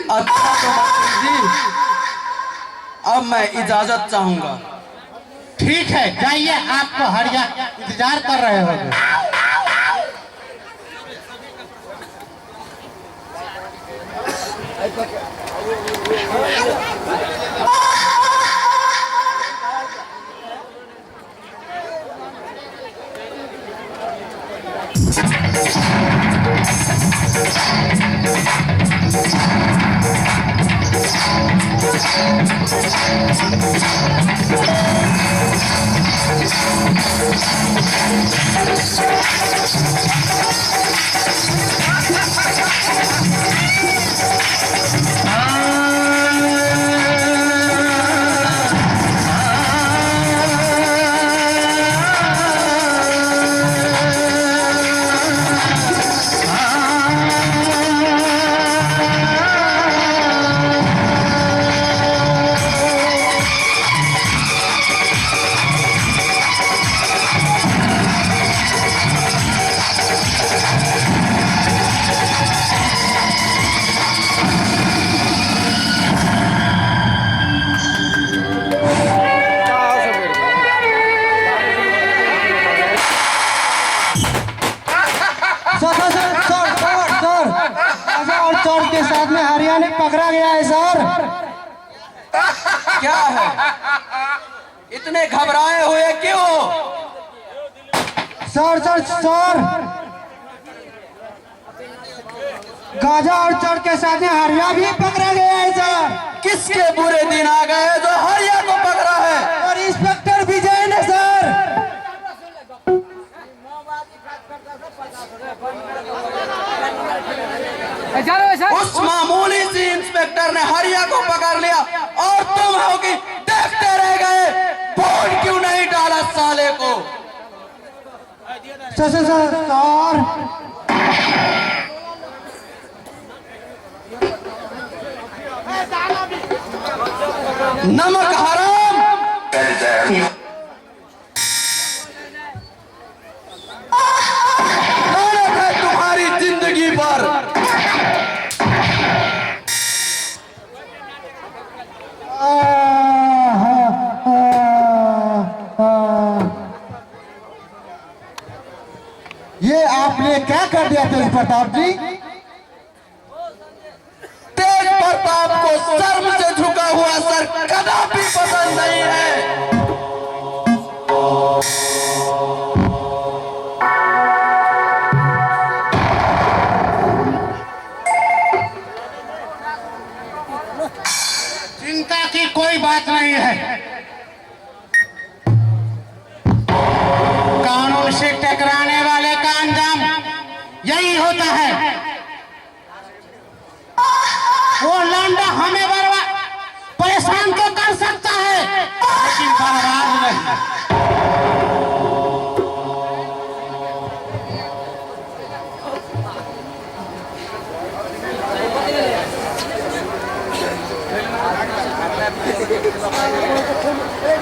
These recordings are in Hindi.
अच्छा तो मंत्री जी, अब मैं इजाजत चाहूंगा। ठीक है, जाइए, आपको हरिया इंतजार कर रहे होंगे। के साथ में हरियाणा पकड़ा गया है सर। क्या है, इतने घबराए हुए क्यों? सर सर सर, गाजा और चोर के साथ में हरिया भी पकड़ा गया है सर। किसके बुरे दिन आ गए जो हरिया को पकड़ा है? और इंस्पेक्टर विजय ने सर। उस मामूली सी इंस्पेक्टर ने हरिया को पकड़ लिया और तुम हो कि देखते रह गए। बोल क्यों नहीं डाला साले को? सर नमक हराम, लानत है तुम्हारी जिंदगी पर। ये आपने क्या कर दिया तेज प्रताप जी? तेज प्रताप को शर्म से झुका हुआ सर कदापि पसंद नहीं है। चिंता की कोई बात नहीं है। कानून से टकराने वाले का अंजाम यही होता है। वो लौंडा हमें परेशान तो कर सकता है, लेकिन बर्बाद नहीं।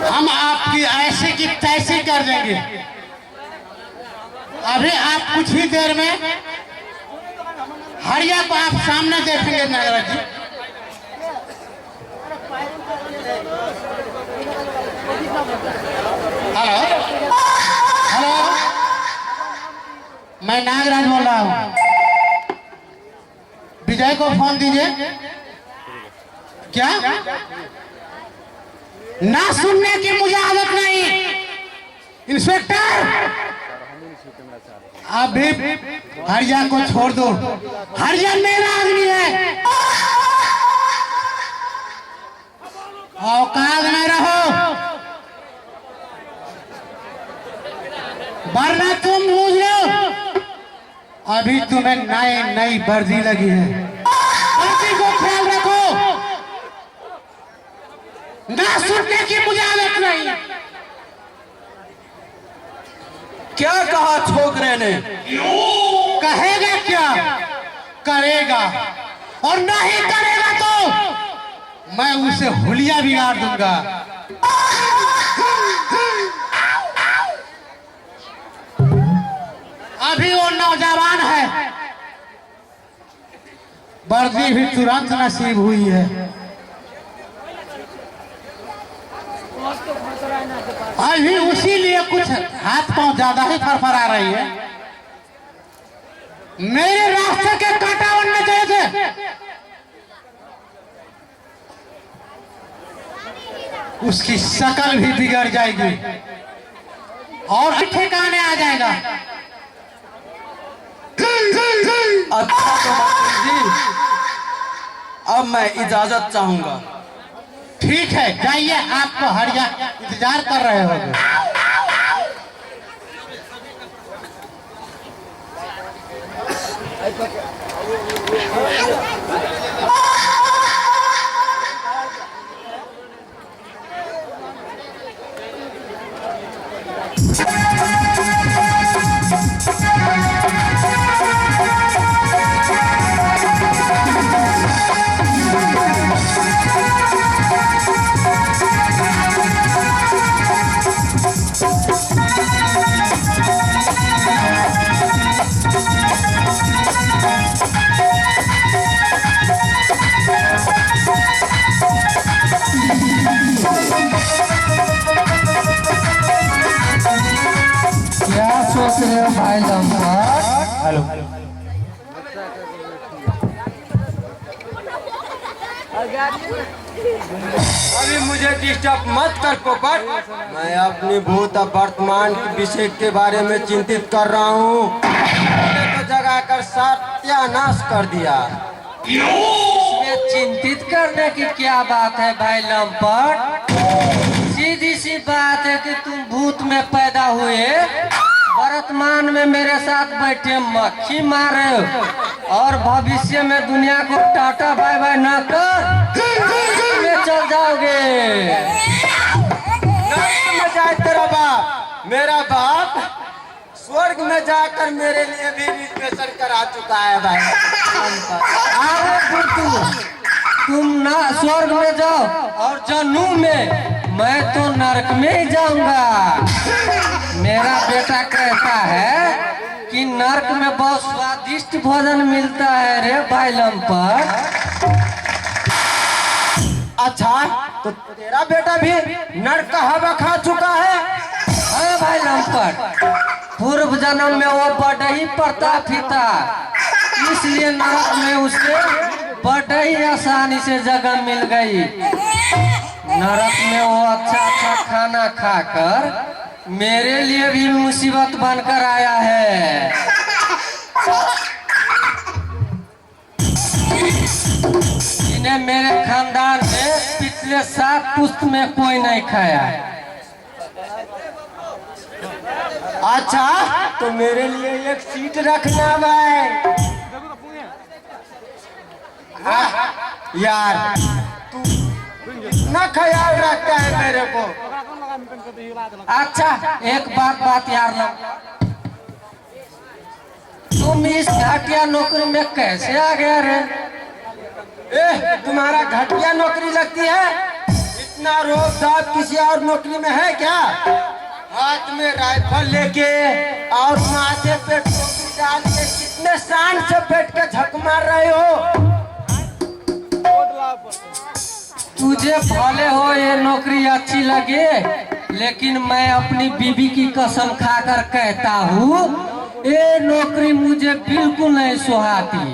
हम आपकी ऐसे की तैसे कर देंगे। अभी आप कुछ ही देर में हरिया को आप सामने देखेंगे नागराज जी। हेलो हेलो, मैं नागराज बोल रहा हूँ। विजय को फोन दीजिए। क्या? ना सुनने की मुझे आदत नहीं। इंस्पेक्टर, अभी हरिया को छोड़ दो। हरिया मेरा आदमी है। औकात में रहो, वरना तुम बूझ लो अभी तुम्हें नई वर्दी लगी है। वर्दी को ख्याल रखो। ना सुनने की मुझे आदत नहीं। क्या कहा छोकरे ने? कहेगा क्या, करेगा, और नहीं करेगा तो मैं उसे हुलिया बिगाड़ दूंगा। अभी वो नौजवान है, वर्दी भी तुरंत नसीब हुई है। अभी उसी लिए कुछ हाथ पांव ज्यादा ही फरफरा रही है। मेरे रास्ते के कांटा बनने चाहिए थे, उसकी शक्ल भी बिगड़ जाएगी और ठिकाने आ जाएगा। अच्छा तो मंत्री जी, अब मैं इजाजत चाहूंगा। ठीक है, जाइए, आपको हरिया इंतजार कर रहे होंगे। क्या सोच रहे हो भाई लम्बट? हेलो, अभी मुझे डिस्टर्ब मत कर पोपट। मैं अपनी भूत और वर्तमान के विषय के बारे में चिंतित कर रहा हूँ। तो जगा कर सत्यानाश कर दिया। इसमें चिंतित करने की क्या बात है भाई लम्बट? सीधी सी बात है कि तुम भूत में पैदा हुए, वर्तमान में मेरे साथ बैठे मक्खी मारे और भविष्य में दुनिया को टाटा बाय बाय न कर में चल जाओगे। नरक में जाए तेरा बाप, मेरा बाप स्वर्ग में जाकर मेरे लिए भी रिजर्वेशन करा चुका है भाई। अरे बुद्धू, तुम ना स्वर्ग में जाओ और जनू में, मैं तो नरक में ही जाऊंगा। मेरा बेटा कहता है कि नरक में बहुत स्वादिष्ट भोजन मिलता है रे भाई लम्पट। अच्छा, तो तेरा बेटा भी नरक का हवा खा चुका है? हाँ भाई लम्पट, पूर्व जन्म में वो बड़ा ही प्रताप ही था, इसलिए नरक में उसे बड़ा ही आसानी से जगह मिल गई। नरक में वो अच्छा अच्छा खाना खाकर मेरे लिए भी मुसीबत बनकर आया है। इन्हें मेरे खानदान में पिछले 7 पुश्त में कोई नहीं खाया। अच्छा, तो मेरे लिए एक सीट रखना भाई। यार तू इतना ख्याल रखता है मेरे को। अच्छा, एक बात यार लो, तुम इस घटिया नौकरी में कैसे आ गया रे? तुम्हारा घटिया नौकरी लगती है? इतना रोब दाब किसी और नौकरी में है क्या? हाथ में राइफल लेके और माथे पे टोपी डाल के कितने शान से बैठ के झक मार रहे हो? तुझे भले हो ये नौकरी अच्छी लगे, लेकिन मैं अपनी बीवी की कसम खाकर कहता हूँ, ये नौकरी मुझे बिल्कुल नहीं सुहाती।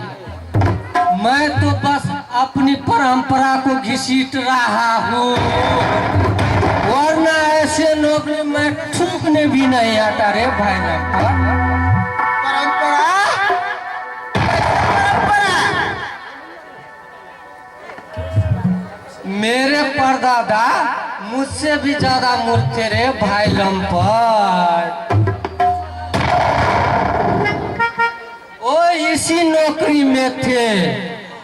मैं तो बस अपनी परंपरा को घसीट रहा हूँ, वरना ऐसे नौकरी में थूकने भी नहीं आता रे भाई लम्पट। परंपरा? मेरे परदादा मुझसे भी ज्यादा मूर्ख थे रे भाई लम्पट। वो इसी नौकरी में थे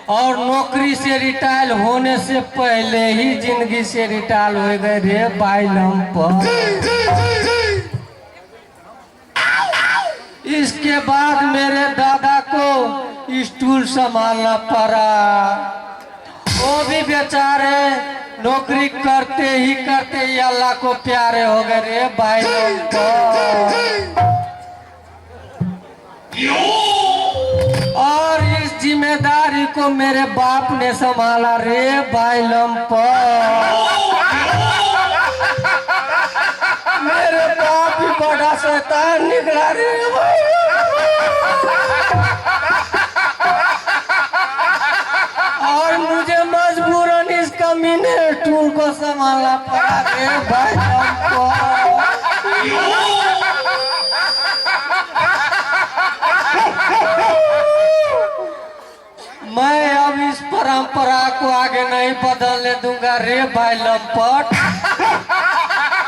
और नौकरी से रिटायर होने से पहले ही जिंदगी से रिटायर हो गए रे भाई लम्पट। इसके बाद मेरे दादा को स्टूल संभालना पड़ा। वो भी बेचारे नौकरी करते ही अल्लाह को प्यारे हो गए रे भाई और इस जिम्मेदारी को मेरे बाप ने संभाला रे भाई लंपट। मेरे बाप भी बड़ा शैतान निकला रे भाई। और मुझे मजबूरन इस कमीने टूल को संभालना पड़ा रे भाई लंपट। मैं अब इस परंपरा को आगे नहीं बदलने दूंगा रे भाई लंपट।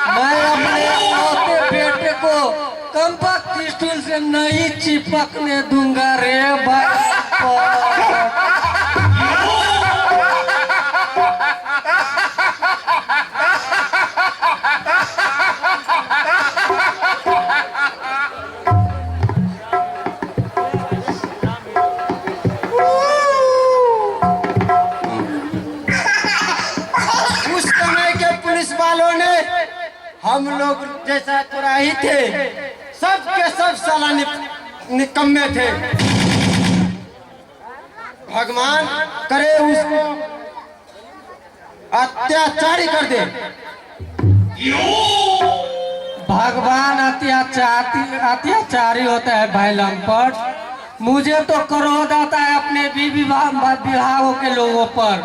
मैं अपने इकलौते बेटे को कम्पैक्ट स्टूल से नहीं चिपकने दूंगा रे भाई लंपट। वालों ने हम लोग जैसा थोड़ा ही थे, सब के सब साला निकम्मे थे। भगवान करे उसको अत्याचारी कर दे। भगवान अत्याचारी होता है भाई लंपट। मुझे तो क्रोध आता है अपने विभागों के लोगों पर।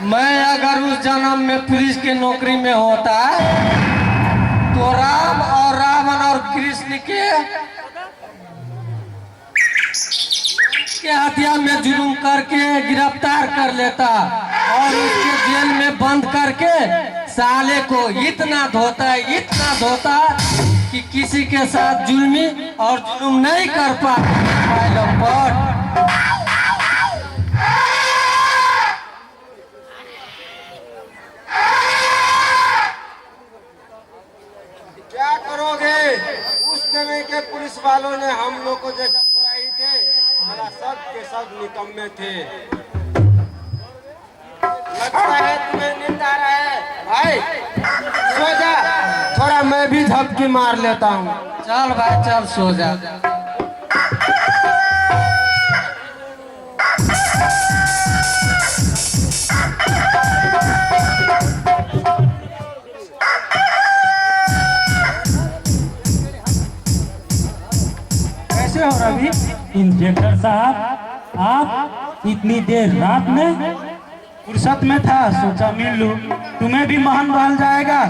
मैं अगर उस जन्म में पुलिस की नौकरी में होता तो राम और रावण और कृष्ण के हत्या में जुर्म करके गिरफ्तार कर लेता और उसके जेल में बंद करके साले को इतना धोता कि किसी के साथ जुल्मी और जुल्म नहीं कर पाता। क्या करोगे? उस समय के पुलिस वालों ने हम लोग को जैसा थोड़ा ही थे, भला सब के सब निकम्मे थे। लगता है तुम्हें नींद आ रहा है भाई, सो जा, थोड़ा मैं भी झपकी मार लेता हूँ। चल भाई चल सो जा। कैसे हो रवि? इंस्पेक्टर साहब, आप इतनी देर रात में? फुर्सत में था, सोचा मिल लूं। तुम्हें भी महान बन जाएगा,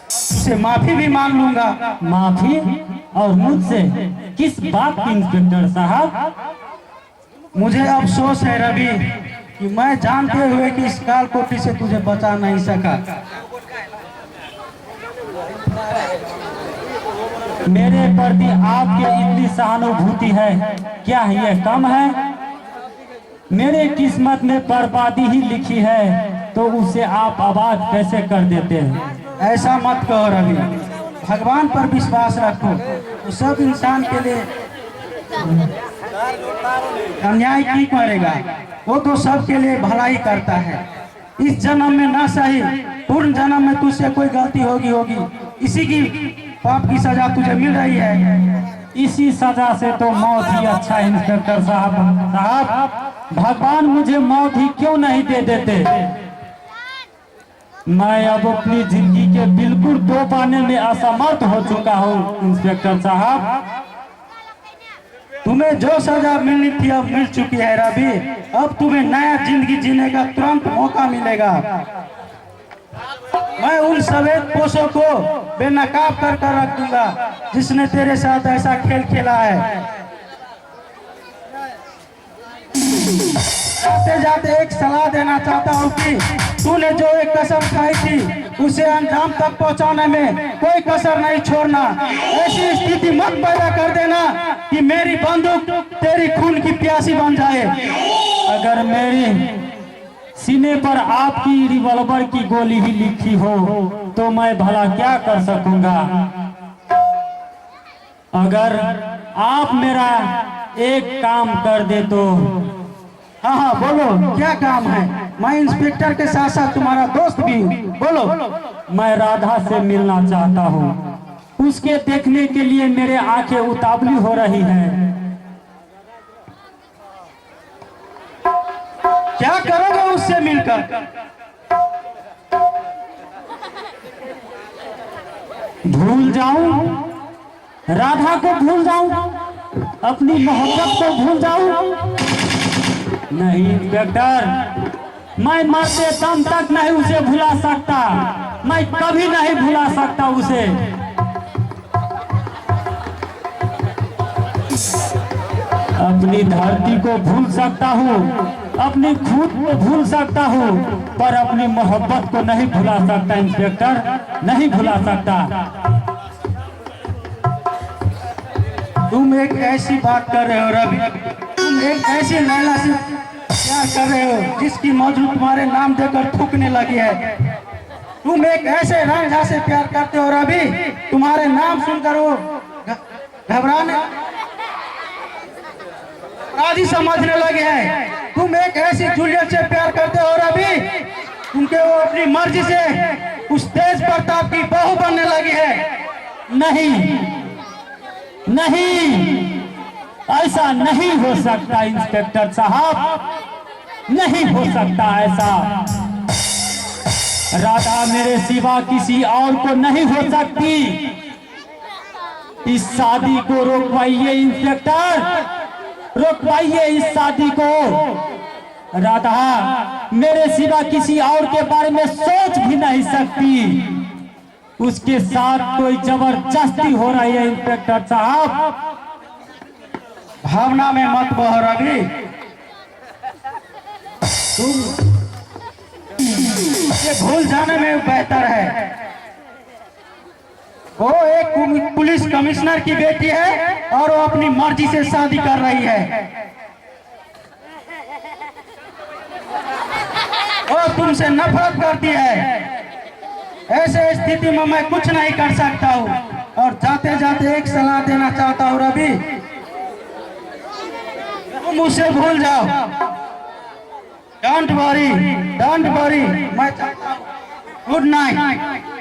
उसे माफी भी मांग लूंगा। माफी? और मुझसे किस बात की इंस्पेक्टर साहब? मुझे अफसोस है रवि कि मैं जानते हुए कि इस काल कोठी से तुझे बचा नहीं सका। मेरे प्रति आपकी इतनी सहानुभूति है, क्या यह कम है? मेरे किस्मत में बर्बादी ही लिखी है, तो उसे आप आबाद कैसे कर देते हैं? ऐसा मत कहो रवि, भगवान पर विश्वास रखो, वो सब इंसान के लिए अन्याय की करेगा, वो तो सबके लिए भलाई करता है। इस जन्म में ना सही, पूर्ण जन्म में तुझसे कोई गलती होगी, इसी की पाप की सजा तुझे मिल रही है। इसी सजा से तो मौत ही अच्छा है इंस्पेक्टर साहब। भगवान मुझे मौत ही क्यों नहीं दे देते? मैं अब अपनी जिंदगी के बिल्कुल दो पाने में असमर्थ हो चुका हूँ इंस्पेक्टर साहब। तुम्हें जो सजा मिलनी थी अब मिल चुकी है रवि, अब तुम्हें नया जिंदगी जीने का तुरंत मौका मिलेगा। मैं उन सफेद पोषों को बेनकाब कर रख दूंगा जिसने तेरे साथ ऐसा खेल खेला है। जाते जाते एक सलाह देना चाहता हूँ कि तूने जो एक कसम खाई थी उसे अंजाम तक पहुँचाने में कोई कसर नहीं छोड़ना। ऐसी स्थिति मत पैदा कर देना कि मेरी बंदूक तेरी खून की प्यासी बन जाए। अगर मेरी सीने पर आपकी रिवॉल्वर की गोली ही लिखी हो तो मैं भला क्या कर सकूंगा? अगर आप मेरा एक काम कर दे तो। हाँ बोलो, क्या काम है? मैं इंस्पेक्टर के साथ साथ तुम्हारा दोस्त भी हूँ, बोलो। मैं राधा से मिलना चाहता हूँ। उसके देखने के लिए मेरे आंखें उतावली हो रही हैं। क्या करोगे उससे मिलकर? भूल जाऊं, राधा को भूल जाऊं, अपनी मोहब्बत को भूल जाऊं? नहीं इंस्पेक्टर, मैं मरते दम तक नहीं उसे भुला सकता। मैं कभी नहीं भुला सकता उसे। अपनी धरती को भूल सकता हूँ, अपनी खुद को भूल सकता हूँ, पर अपनी मोहब्बत को नहीं भुला सकता इंस्पेक्टर, नहीं भुला सकता। तुम एक ऐसी बात कर रहे हो रवि, तुम एक ऐसी लैला से प्यार कर रहे हो जिसकी मौजूद तुम्हारे नाम देकर थूकने लगी है। तुम एक ऐसे रांझा से प्यार करते हो रवि, तुम्हारे नाम सुनकर वो घबराने अपराधी समझने लगे हैं। तुम एक ऐसी जूलियट से प्यार करते हो रवि, तुमके वो अपनी मर्जी से उस तेज प्रताप की बहू बनने लगी है। नहीं नहीं, ऐसा नहीं हो सकता इंस्पेक्टर साहब, नहीं हो सकता ऐसा। राधा मेरे सिवा किसी और को नहीं हो सकती। इस शादी को रोकवाइए इंस्पेक्टर, रोकवाइए इस शादी को। राधा मेरे सिवा किसी और के बारे में सोच भी नहीं सकती। उसके साथ कोई जबरदस्ती हो रही है इंस्पेक्टर साहब। भावना में मत बहो रवि, तुम ये भूल जाने में बेहतर है। वो एक पुलिस कमिश्नर की बेटी है और वो अपनी मर्जी से शादी कर रही है। वो तुमसे नफरत करती है। ऐसे स्थिति में मैं कुछ नहीं कर सकता हूँ। और जाते जाते एक सलाह देना चाहता हूँ रवि, तुम उसे भूल जाओ। डोंट वरी, मैं चाहता हूँ। Good night.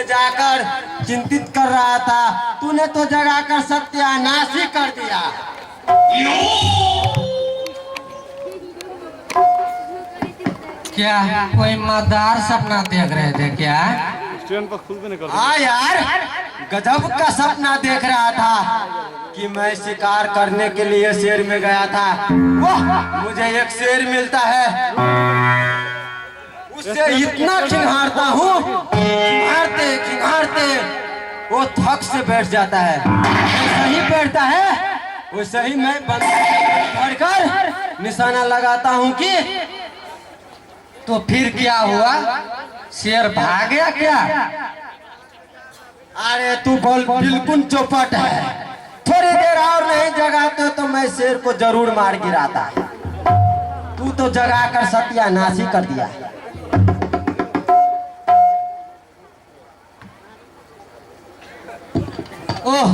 जाकर चिंतित कर रहा था, तूने तो जगाकर सत्यानाश ही कर दिया। क्या कोई मजेदार सपना देख रहे थे क्या? हाँ यार, गजब का सपना देख रहा था कि मैं शिकार करने के लिए शेर में गया था। वाह, मुझे एक शेर मिलता है, उससे इतना खिंगारता हूँ, खिंगारते वो थक से बैठ जाता है। ऐसा ही बैठता है, वैसे ही मैं बढ़कर निशाना लगाता हूँ कि तो फिर क्या हुआ? शेर भाग गया क्या? अरे तू बिल्कुल चौपट है। थोड़ी देर और नहीं जगाते तो मैं शेर को जरूर मार गिराता। तू तो जगाकर सत्यानाश ही कर दिया। ओह,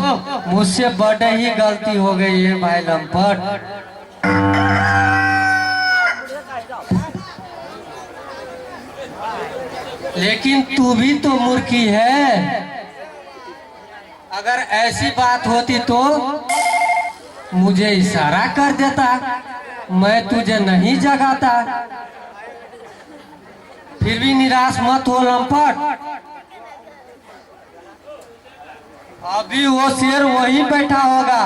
मुझसे बड़े ही गलती हो गई है भाई लंपट। लेकिन तू भी तो मूर्खी है। अगर ऐसी बात होती तो मुझे इशारा कर देता, मैं तुझे नहीं जगाता। फिर भी निराश मत हो लंपट, अभी वो शेर वहीं बैठा होगा।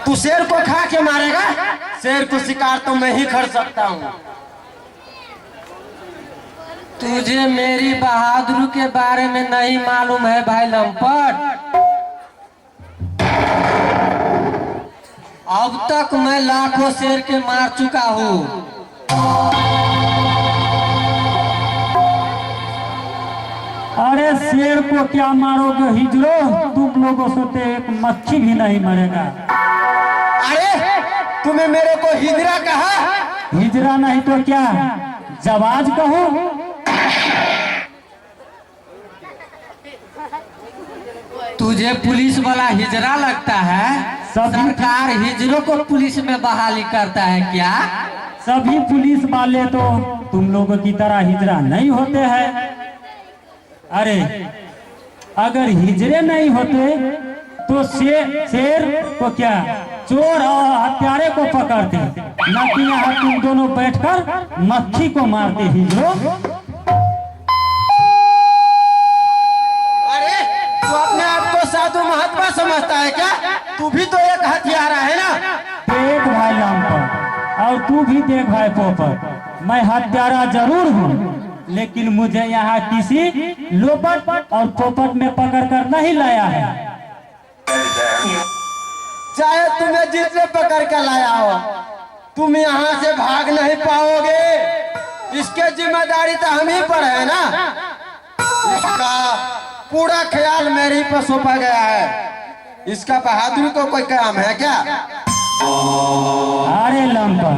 तू शेर को खा के मारेगा? शेर को शिकार तो मैं ही कर सकता हूँ। तुझे मेरी बहादुरी के बारे में नहीं मालूम है भाई लंपट। अब तक मैं लाखों शेर के मार चुका हूँ। अरे शेर को क्या मारोगे हिजरो, तुम लोगों से तो एक मक्खी भी नहीं मरेगा। अरे तुम्हें मेरे को हिजरा कहा? हिजरा नहीं तो क्या जवाज कहो। तुझे पुलिस वाला हिजरा लगता है? सरकार हिजरों को पुलिस में बहाली करता है क्या? सभी पुलिस वाले तो तुम लोगों की तरह हिजरा नहीं होते हैं। अरे अगर हिजरे नहीं होते तो शेर को क्या चोर और हत्यारे को पकड़ते, न कि यहाँ तुम दोनों बैठकर मक्खी को मारते हिजरो। अरे तू अपने आप को साधु महात्मा समझता है क्या? तू भी तो एक हथियारा है ना। देख भाई लामपर, और तू भी देख भाई पोपट, मैं हत्यारा जरूर हूँ, लेकिन मुझे यहाँ किसी लोपट और पोपट में पकड़कर नहीं लाया है। चाहे तुम्हें जिसने पकड़ कर लाया हो, तुम यहाँ से भाग नहीं पाओगे। इसके जिम्मेदारी तो हम ही पर है ना। इसका पूरा ख्याल मेरे पर सौंपा गया है। इसका बहादुरी को कोई काम है क्या? अरे लंपर,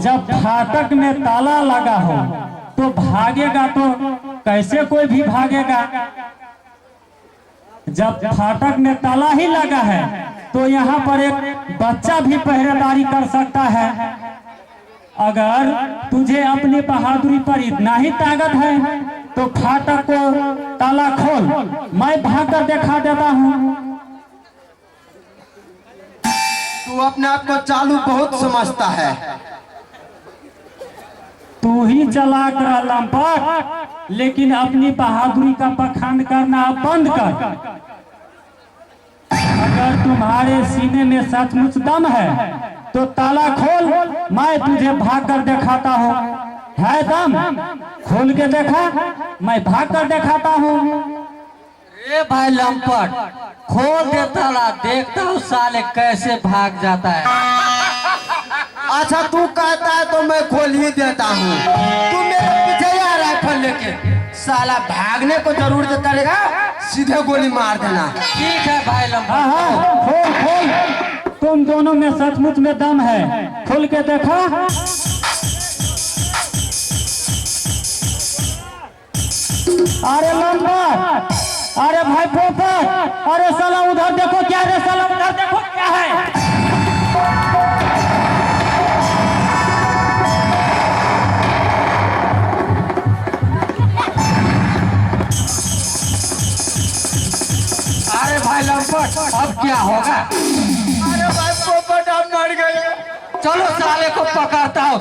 जब फाटक में ताला लगा हो तो भागेगा तो कैसे कोई भी भागेगा? जब फाटक में ताला ही लगा है तो यहाँ पर एक बच्चा भी पहरेदारी कर सकता है। अगर तुझे अपनी बहादुरी पर इतना ही ताकत है तो फाटक को ताला खोल, मैं भागकर दिखा देता हूँ। तू अपने आप को चालू बहुत समझता है। तू ही चलाक रहा लंपट, लेकिन अपनी बहादुरी का पखंड करना बंद कर। अगर तुम्हारे सीने में सचमुच दम है तो ताला खोल, मैं तुझे भाग कर दिखाता हूँ। है दम? खोल के देखा, मैं भाग कर दिखाता हूँ। ए भाई लंपट, खोल दे ताला, देखता हूँ साले कैसे भाग जाता है। अच्छा तू कहता है तो मैं खोल ही देता हूँ। तू मेरे पीछे आ राइफल लेके, साला भागने को जरूरत करेगा, सीधे गोली मार देना। ठीक है भाई लंपट। हाँ, खोल खोल, तुम दोनों में सचमुच में दम है, खोल के देखा। अरे लंपट, अरे भाई पोपट, अरे साला उधर देखो क्या है, साला उधर देखो क्या है। अरे भाई लंपट, अब क्या होगा? अरे भाई पोपट आप मर गए। चलो साले को पकड़ता हूँ।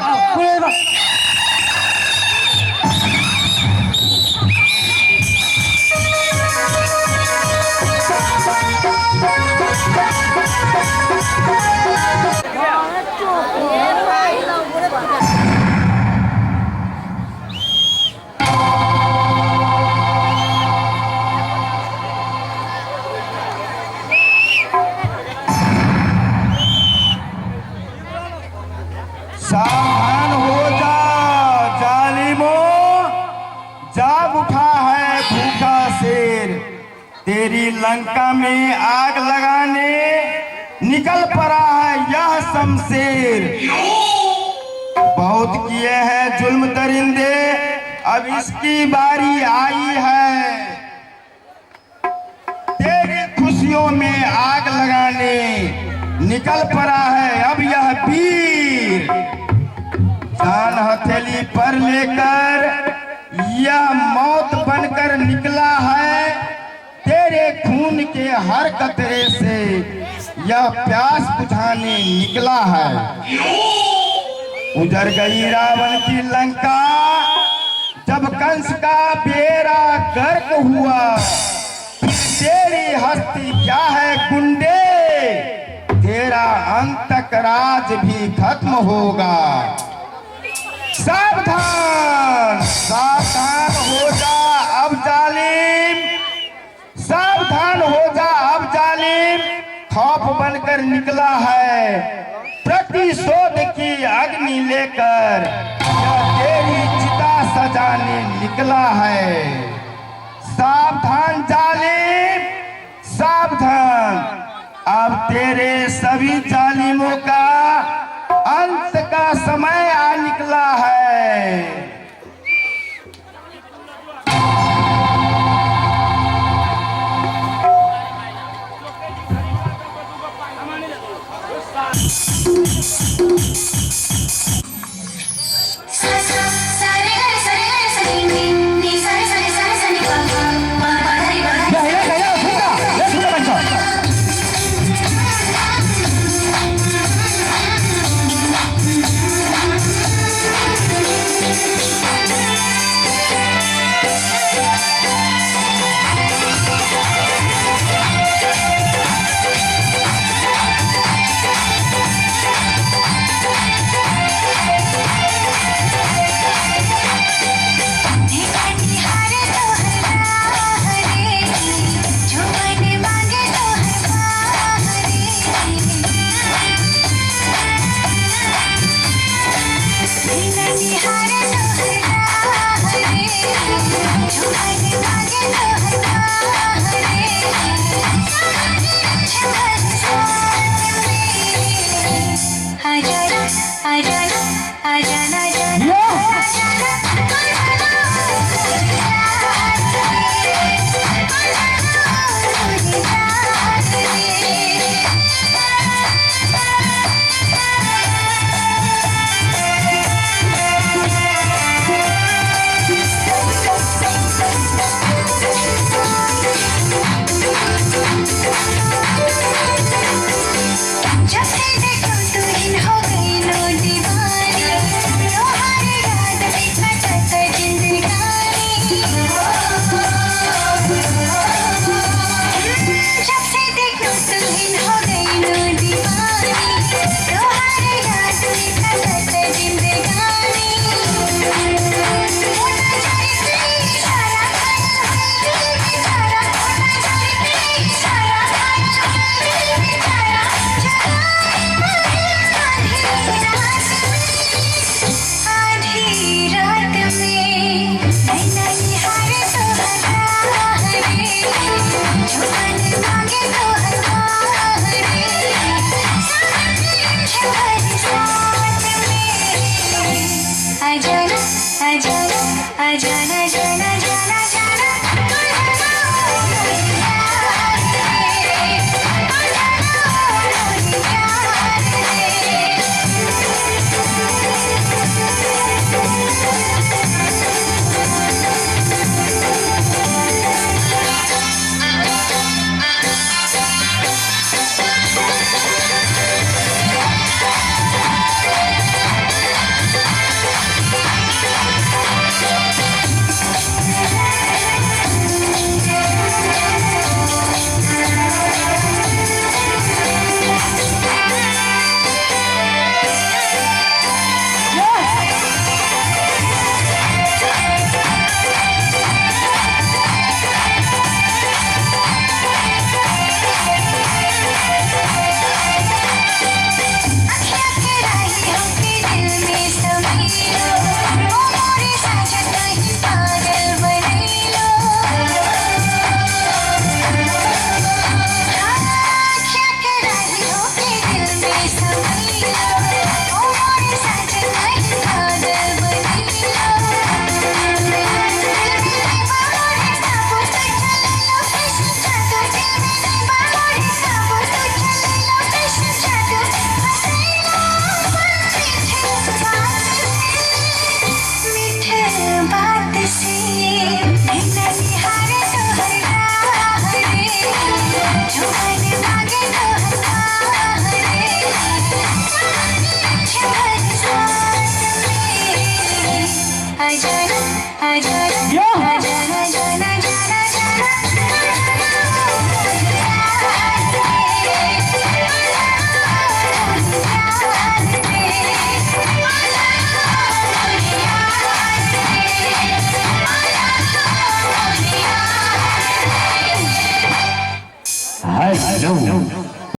सावधान हो जा जालिमो, जाग उठा है भूखा शेर, तेरी लंका में आग लगाने निकल पड़ा है यह शमशेर। बहुत किए हैं जुल्म दरिंदे, अब इसकी बारी आई है, तेरी खुशियों में आग लगाने निकल पड़ा है अब यह वीर। जान हथेली पर लेकर यह मौत बनकर निकला है, तेरे खून के हर कतरे से यह प्यास बुझाने निकला है। उजड़ गई रावण की लंका, जब कंस का बेड़ा गर्क हुआ, तेरी हस्ती क्या है गुंडे, तेरा अंतक राज भी खत्म होगा। सावधान सावधान हो जा अब जालिम, सावधान हो जा अब जालिम, खौफ बनकर निकला है, प्रतिशोध की अग्नि लेकर यह तेरी चिता सजाने निकला है। सावधान जालिम, सावधान, अब तेरे सभी जालिमों का अंत का समय आ निकला है। आजा